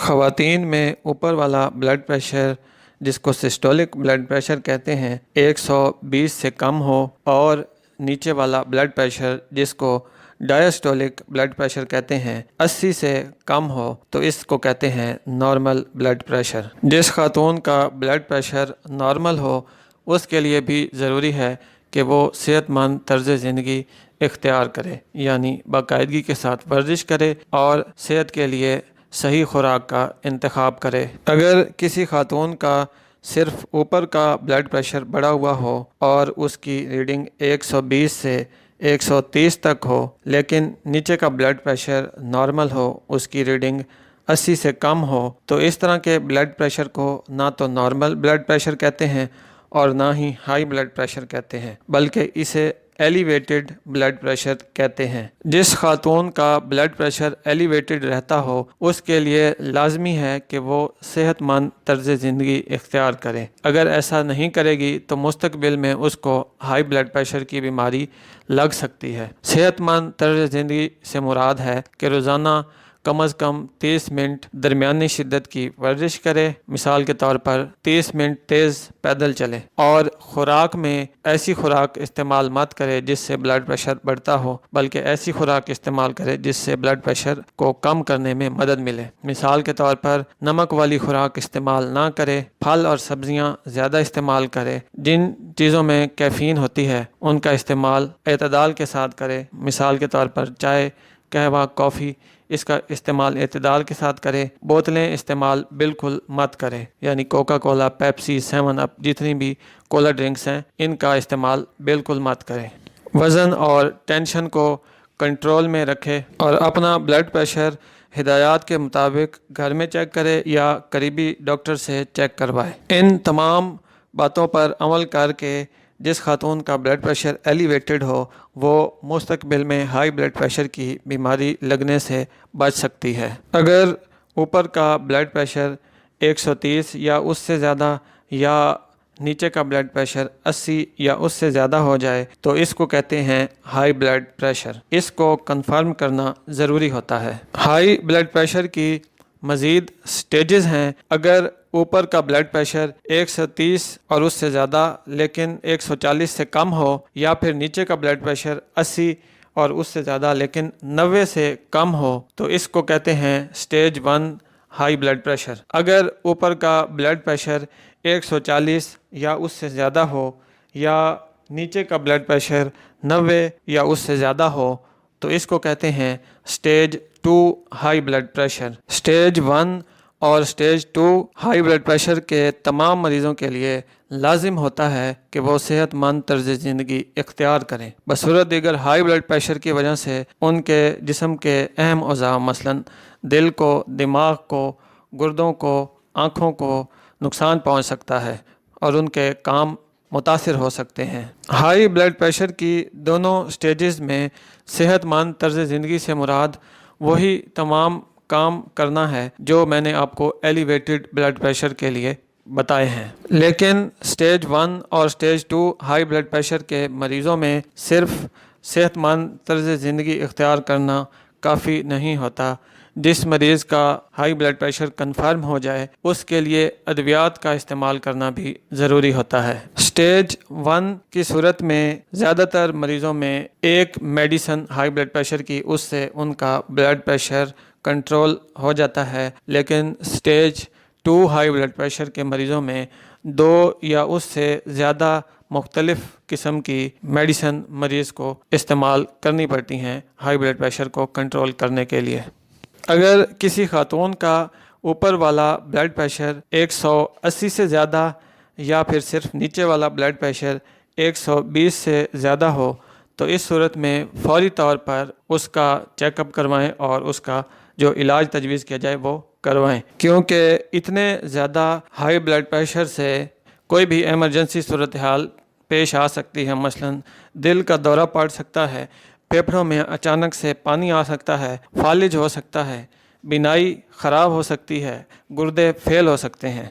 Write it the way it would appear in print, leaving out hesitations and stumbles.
خواتین میں اوپر والا بلڈ پریشر جس کو سسٹولک بلڈ پریشر کہتے ہیں 120 سے کم ہو اور نیچے والا بلڈ پریشر جس کو ڈائسٹولک بلڈ پریشر کہتے ہیں 80 سے کم ہو تو اس کو کہتے ہیں نارمل بلڈ پریشر۔ جس خاتون کا بلڈ پریشر نارمل ہو اس کے لیے بھی ضروری ہے کہ وہ صحت مند طرز زندگی اختیار کرے، یعنی باقاعدگی کے ساتھ ورزش کرے اور صحت کے لیے صحیح خوراک کا انتخاب کرے۔ اگر کسی خاتون کا صرف اوپر کا بلڈ پریشر بڑھا ہوا ہو اور اس کی ریڈنگ 120 سے 130 تک ہو لیکن نیچے کا بلڈ پریشر نارمل ہو، اس کی ریڈنگ 80 سے کم ہو، تو اس طرح کے بلڈ پریشر کو نہ تو نارمل بلڈ پریشر کہتے ہیں اور نہ ہی ہائی بلڈ پریشر کہتے ہیں، بلکہ اسے ایلیویٹڈ بلڈ پریشر کہتے ہیں۔ جس خاتون کا بلڈ پریشر ایلیویٹڈ رہتا ہو اس کے لیے لازمی ہے کہ وہ صحت مند طرز زندگی اختیار کرے۔ اگر ایسا نہیں کرے گی تو مستقبل میں اس کو ہائی بلڈ پریشر کی بیماری لگ سکتی ہے۔ صحت مند طرز زندگی سے مراد ہے کہ روزانہ کم از کم 30 منٹ درمیانی شدت کی ورزش کرے، مثال کے طور پر 30 منٹ تیز پیدل چلے، اور خوراک میں ایسی خوراک استعمال مت کرے جس سے بلڈ پریشر بڑھتا ہو، بلکہ ایسی خوراک استعمال کرے جس سے بلڈ پریشر کو کم کرنے میں مدد ملے۔ مثال کے طور پر نمک والی خوراک استعمال نہ کرے، پھل اور سبزیاں زیادہ استعمال کرے، جن چیزوں میں کیفین ہوتی ہے ان کا استعمال اعتدال کے ساتھ کرے، مثال کے طور پر چائے، قہوہ، کافی، اس کا استعمال اعتدال کے ساتھ کرے۔ بوتلیں استعمال بالکل مت کرے، یعنی کوکا کولا، پیپسی، 7 اپ، جتنی بھی کولا ڈرنکس ہیں ان کا استعمال بالکل مت کرے۔ وزن اور ٹینشن کو کنٹرول میں رکھے اور اپنا بلڈ پریشر ہدایات کے مطابق گھر میں چیک کرے یا قریبی ڈاکٹر سے چیک کروائے۔ ان تمام باتوں پر عمل کر کے جس خاتون کا بلڈ پریشر ایلیویٹڈ ہو وہ مستقبل میں ہائی بلڈ پریشر کی بیماری لگنے سے بچ سکتی ہے۔ اگر اوپر کا بلڈ پریشر 130 یا اس سے زیادہ یا نیچے کا بلڈ پریشر 80 یا اس سے زیادہ ہو جائے تو اس کو کہتے ہیں ہائی بلڈ پریشر۔ اس کو کنفرم کرنا ضروری ہوتا ہے۔ ہائی بلڈ پریشر کی مزید سٹیجز ہیں۔ اگر اوپر کا بلڈ پریشر 130 اور اس سے زیادہ لیکن 140 سے کم ہو، یا پھر نیچے کا بلڈ پریشر 80 اور اس سے زیادہ لیکن 90 سے کم ہو، تو اس کو کہتے ہیں سٹیج 1 ہائی بلڈ پریشر۔ اگر اوپر کا بلڈ پریشر 140 یا اس سے زیادہ ہو یا نیچے کا بلڈ پریشر 90 یا اس سے زیادہ ہو تو اس کو کہتے ہیں stage 2 high blood pressure. Stage 1 اور سٹیج 2 ہائی بلڈ پریشر کے تمام مریضوں کے لیے لازم ہوتا ہے کہ وہ صحت مند طرز زندگی اختیار کریں۔ بصورت دیگر ہائی بلڈ پریشر کی وجہ سے ان کے جسم کے اہم اعضاء مثلاً دل کو، دماغ کو، گردوں کو، آنکھوں کو نقصان پہنچ سکتا ہے اور ان کے کام متاثر ہو سکتے ہیں۔ ہائی بلڈ پریشر کی دونوں سٹیجز میں صحت مند طرز زندگی سے مراد وہی تمام کام کرنا ہے جو میں نے آپ کو ایلیویٹڈ بلڈ پریشر کے لیے بتائے ہیں۔ لیکن سٹیج 1 اور سٹیج 2 ہائی بلڈ پریشر کے مریضوں میں صرف صحت مند طرز زندگی اختیار کرنا کافی نہیں ہوتا۔ جس مریض کا ہائی بلڈ پریشر کنفرم ہو جائے اس کے لیے ادویات کا استعمال کرنا بھی ضروری ہوتا ہے۔ سٹیج 1 کی صورت میں زیادہ تر مریضوں میں ایک میڈیسن ہائی بلڈ پریشر کی، اس سے ان کا بلڈ پریشر کنٹرول ہو جاتا ہے، لیکن سٹیج 2 ہائی بلڈ پریشر کے مریضوں میں 2 یا اس سے زیادہ مختلف قسم کی میڈیسن مریض کو استعمال کرنی پڑتی ہیں ہائی بلڈ پریشر کو کنٹرول کرنے کے لیے۔ اگر کسی خاتون کا اوپر والا بلڈ پریشر 180 سے زیادہ یا پھر صرف نیچے والا بلڈ پریشر 120 سے زیادہ ہو تو اس صورت میں فوری طور پر اس کا چیک اپ کروائیں اور اس کا جو علاج تجویز کیا جائے وہ کروائیں، کیونکہ اتنے زیادہ ہائی بلڈ پریشر سے کوئی بھی ایمرجنسی صورتحال پیش آ سکتی ہے۔ مثلاً دل کا دورہ پڑ سکتا ہے، پھیپھڑوں میں اچانک سے پانی آ سکتا ہے، فالج ہو سکتا ہے، بینائی خراب ہو سکتی ہے، گردے فیل ہو سکتے ہیں۔